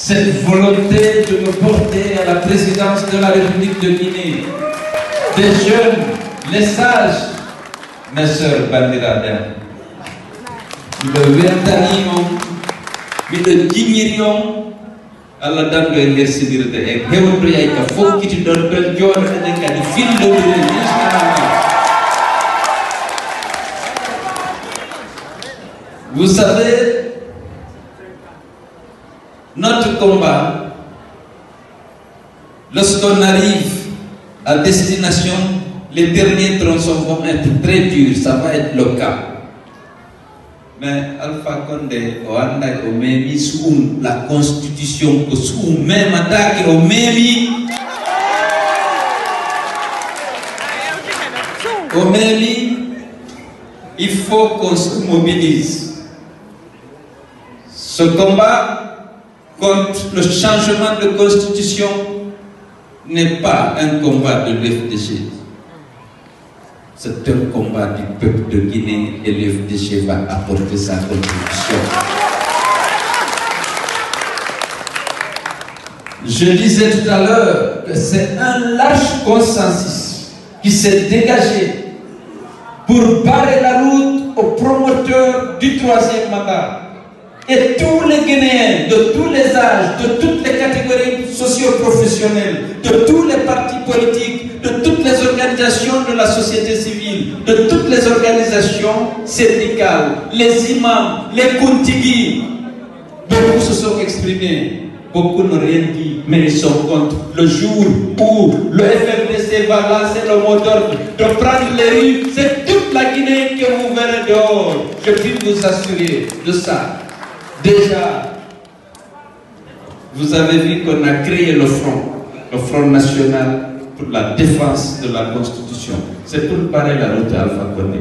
cette volonté de me porter à la présidence de la République de Guinée. Des jeunes, les sages, mes sœurs bandiraden, le Vertanimon, le Guimirion, Allah dan do nder sidirde e hewndo yayka fof kiti don don jodo eden kadi fillo Vous savez, notre combat, lorsqu'on arrive à destination, les derniers tronçons vont être très durs, ça va être le cas. Mais Alpha Condé, au même sous la constitution, sous même attaque, au même il faut qu'on se mobilise. Ce combat contre le changement de constitution n'est pas un combat de l'FDG. C'est un combat du peuple de Guinée et l'FDG va apporter sa contribution. Je disais tout à l'heure que c'est un large consensus qui s'est dégagé pour barrer la route aux promoteurs du troisième mandat. Et tous les Guinéens, de tous les âges, de toutes les catégories socio-professionnelles, de tous les partis politiques, de toutes les organisations de la société civile, de toutes les organisations syndicales, les imams, les Kuntigui, beaucoup se sont exprimés, beaucoup n'ont rien dit, mais ils sont contre. Le jour où le FMDC va lancer le mot d'ordre de prendre les rues, c'est toute la Guinée que vous verrez dehors. Je puis vous assurer de ça. Déjà, vous avez vu qu'on a créé le Front National pour la défense de la Constitution. C'est pour parer la route à Alpha Condé.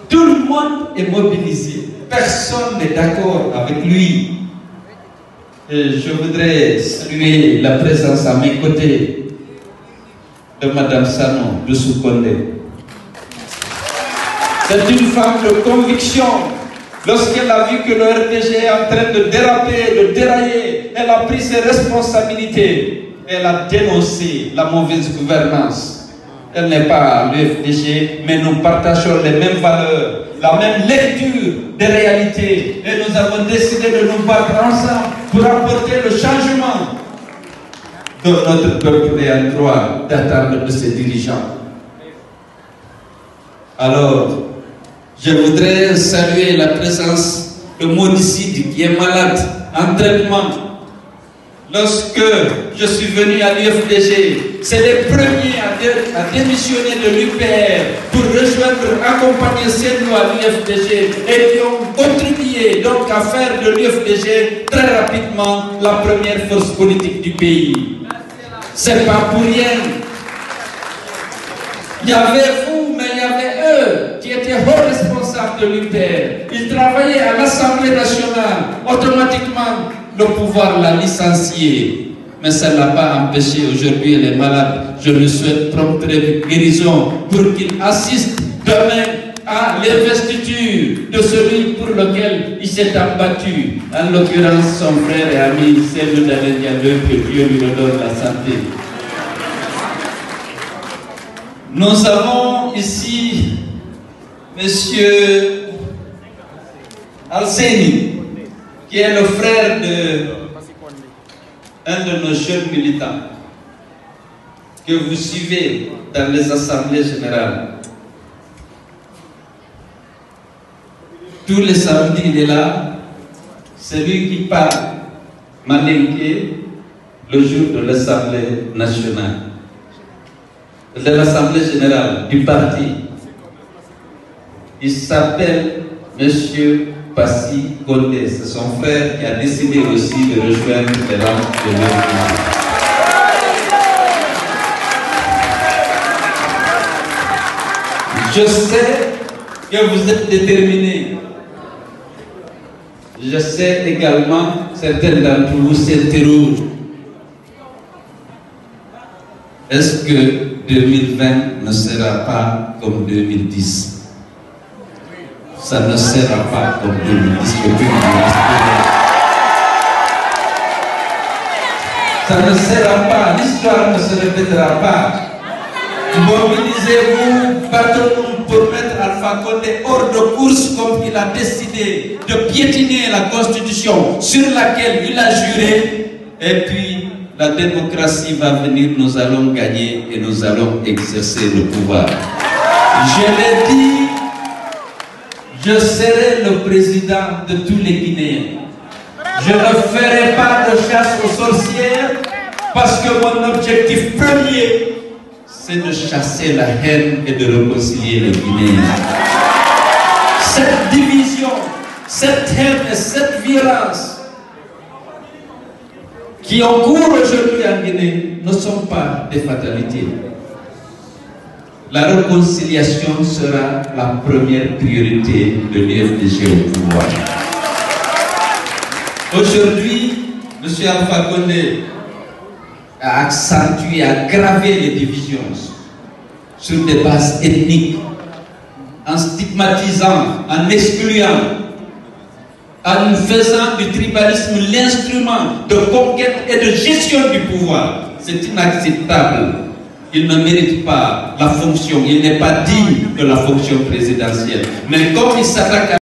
Tout le monde est mobilisé. Personne n'est d'accord avec lui. Et je voudrais saluer la présence à mes côtés de Madame Sanon de Soukondé. C'est une femme de conviction. Lorsqu'elle a vu que le RDG est en train de déraper, de dérailler, elle a pris ses responsabilités. Elle a dénoncé la mauvaise gouvernance. Elle n'est pas le FDG, mais nous partageons les mêmes valeurs, la même lecture des réalités. Et nous avons décidé de nous battre ensemble pour apporter le changement dont notre peuple est en droit d'attendre de ses dirigeants. Alors, je voudrais saluer la présence de Modicide qui est malade en traitement. Lorsque je suis venu à l'UFDG, c'est les premiers à démissionner de l'UPR pour rejoindre, accompagner Sénou à l'UFDG et qui ont contribué donc à faire de l'UFDG très rapidement la première force politique du pays. C'est pas pour rien. Il y avait vous, mais il y avait eux qui étaient hauts responsables de l'UPR. Ils travaillaient à l'Assemblée nationale. Automatiquement, le pouvoir l'a licencié. Mais ça ne l'a pas empêché. Aujourd'hui, elle est malade. Je lui souhaite prompte guérison pour qu'il assiste demain à l'investiture de celui pour lequel il s'est abattu. En l'occurrence, son frère et ami, Seydou Dalein Diallo, que Dieu lui redonne la santé. Nous avons ici Monsieur Alseni, qui est le frère d'un de nos jeunes militants que vous suivez dans les assemblées générales. Tous les samedis, il est là. C'est lui qui parle malinqué le jour de l'Assemblée nationale, de l'Assemblée générale du parti. Il s'appelle Monsieur Passy Condé. C'est son frère qui a décidé aussi de rejoindre les rangs de l'UFDG. Je sais que vous êtes déterminés. Je sais également, certains d'entre vous s'interrogent. Est-ce que 2020 ne sera pas comme 2010? Ça ne sera pas comme 2010. Ça ne sera pas, l'histoire ne se répétera pas. Mobilisez-vous, battons-nous pour mettre Alpha Condé hors de course comme il a décidé de piétiner la Constitution sur laquelle il a juré. Et puis, la démocratie va venir, nous allons gagner et nous allons exercer le pouvoir. Je l'ai dit, je serai le président de tous les Guinéens. Je ne ferai pas de chasse aux sorcières parce que mon objectif premier, c'est de chasser la haine et de réconcilier les Guinéens. Cette division, cette haine et cette violence qui ont cours aujourd'hui en Guinée ne sont pas des fatalités. La réconciliation sera la première priorité de l'UFDG au pouvoir. Aujourd'hui, M. Alpha Condé a accentué, a aggravé les divisions sur des bases ethniques, en stigmatisant, en excluant, en faisant du tribalisme l'instrument de conquête et de gestion du pouvoir. C'est inacceptable. Il ne mérite pas la fonction, il n'est pas digne de la fonction présidentielle. Mais comme il s'attaque à